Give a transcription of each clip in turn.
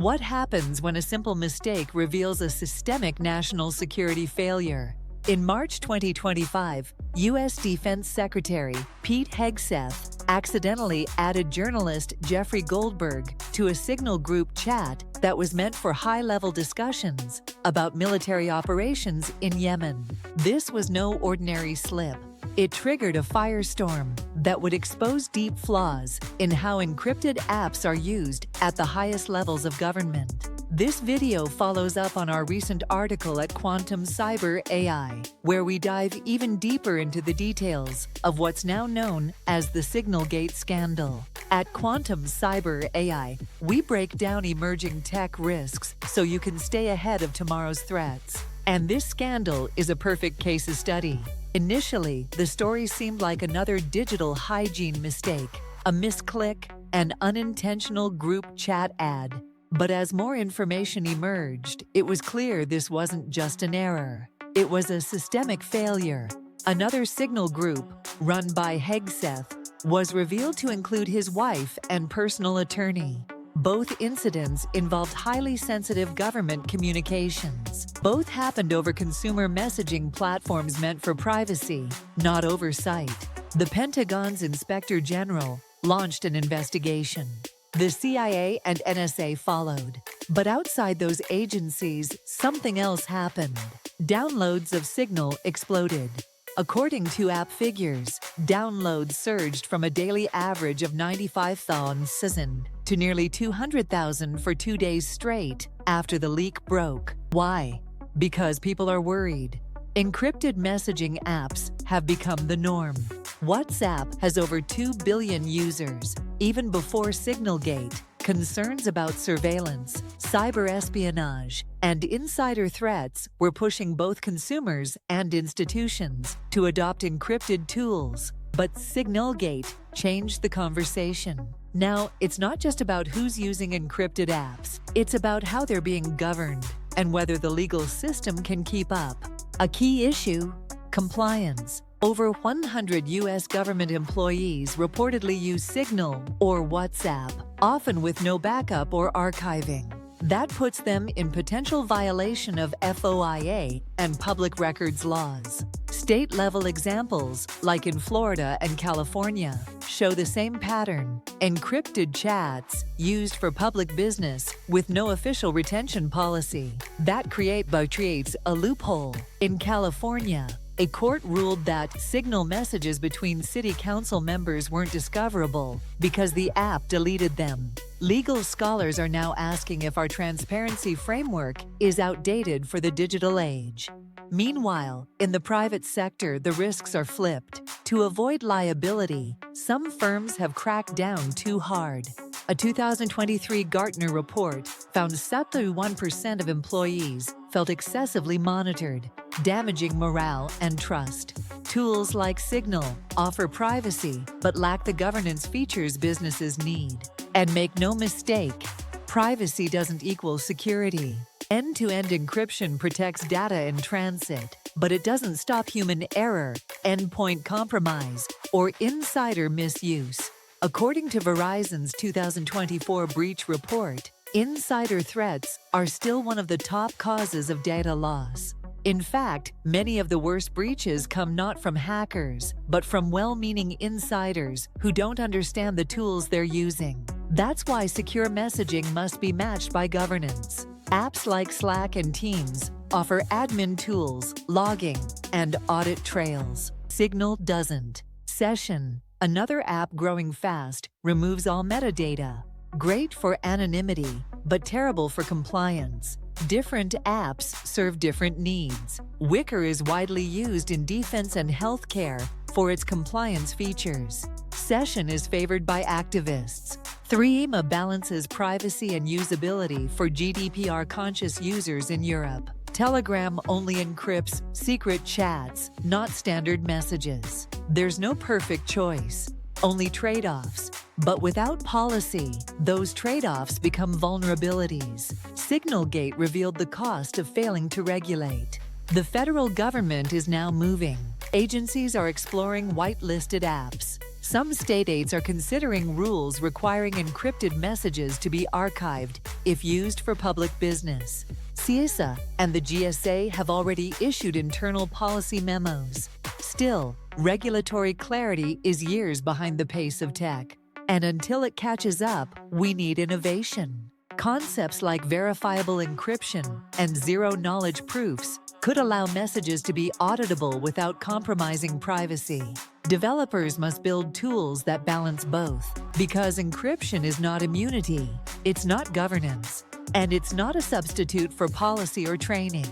What happens when a simple mistake reveals a systemic national security failure? In March 2025, U.S. Defense Secretary Pete Hegseth accidentally added journalist Jeffrey Goldberg to a Signal group chat that was meant for high-level discussions about military operations in Yemen. This was no ordinary slip. It triggered a firestorm that would expose deep flaws in how encrypted apps are used at the highest levels of government. This video follows up on our recent article at Quantum Cyber AI, where we dive even deeper into the details of what's now known as the Signalgate scandal. At Quantum Cyber AI, we break down emerging tech risks so you can stay ahead of tomorrow's threats. And this scandal is a perfect case study. Initially, the story seemed like another digital hygiene mistake, a misclick, an unintentional group chat ad. But as more information emerged, it was clear this wasn't just an error. It was a systemic failure. Another Signal group, run by Hegseth, was revealed to include his wife and personal attorney. Both incidents involved highly sensitive government communications. Both happened over consumer messaging platforms meant for privacy, not oversight. The Pentagon's Inspector General launched an investigation. The CIA and NSA followed. But outside those agencies, something else happened. Downloads of Signal exploded. According to app figures, downloads surged from a daily average of 95,000 to nearly 200,000 for 2 days straight after the leak broke. Why? Because people are worried. Encrypted messaging apps have become the norm. WhatsApp has over 2 billion users. Even before Signalgate, concerns about surveillance, cyber espionage, and insider threats were pushing both consumers and institutions to adopt encrypted tools. But Signalgate changed the conversation. Now, it's not just about who's using encrypted apps. It's about how they're being governed and whether the legal system can keep up. A key issue: compliance. Over 100 U.S. government employees reportedly use Signal or WhatsApp, often with no backup or archiving. That puts them in potential violation of FOIA and public records laws. State-level examples, like in Florida and California, show the same pattern. Encrypted chats used for public business with no official retention policy. That creates a loophole. In California, a court ruled that Signal messages between city council members weren't discoverable because the app deleted them. Legal scholars are now asking if our transparency framework is outdated for the digital age. Meanwhile, in the private sector, the risks are flipped. To avoid liability, some firms have cracked down too hard. A 2023 Gartner report found 71% of employees felt excessively monitored, damaging morale and trust. Tools like Signal offer privacy but lack the governance features businesses need. And make no mistake, privacy doesn't equal security. End-to-end encryption protects data in transit, but it doesn't stop human error, endpoint compromise, or insider misuse. According to Verizon's 2024 breach report, insider threats are still one of the top causes of data loss. In fact, many of the worst breaches come not from hackers, but from well-meaning insiders who don't understand the tools they're using. That's why secure messaging must be matched by governance. Apps like Slack and Teams offer admin tools, logging, and audit trails. Signal doesn't. Session, another app growing fast, removes all metadata. Great for anonymity, but terrible for compliance. Different apps serve different needs. Wickr is widely used in defense and healthcare for its compliance features. Session is favored by activists. Threema balances privacy and usability for GDPR-conscious users in Europe. Telegram only encrypts secret chats, not standard messages. There's no perfect choice, only trade-offs. But without policy, those trade-offs become vulnerabilities. Signalgate revealed the cost of failing to regulate. The federal government is now moving. Agencies are exploring whitelisted apps. Some states are considering rules requiring encrypted messages to be archived if used for public business. CISA and the GSA have already issued internal policy memos. Still, regulatory clarity is years behind the pace of tech. And until it catches up, we need innovation. Concepts like verifiable encryption and zero-knowledge proofs could allow messages to be auditable without compromising privacy. Developers must build tools that balance both, because encryption is not immunity, it's not governance, and it's not a substitute for policy or training.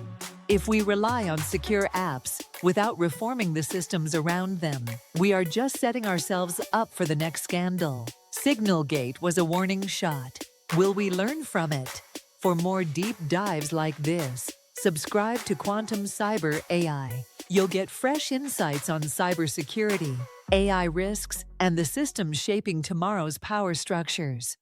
If we rely on secure apps without reforming the systems around them, we are just setting ourselves up for the next scandal. Signalgate was a warning shot. Will we learn from it? For more deep dives like this, subscribe to Quantum Cyber AI. You'll get fresh insights on cybersecurity, AI risks, and the systems shaping tomorrow's power structures.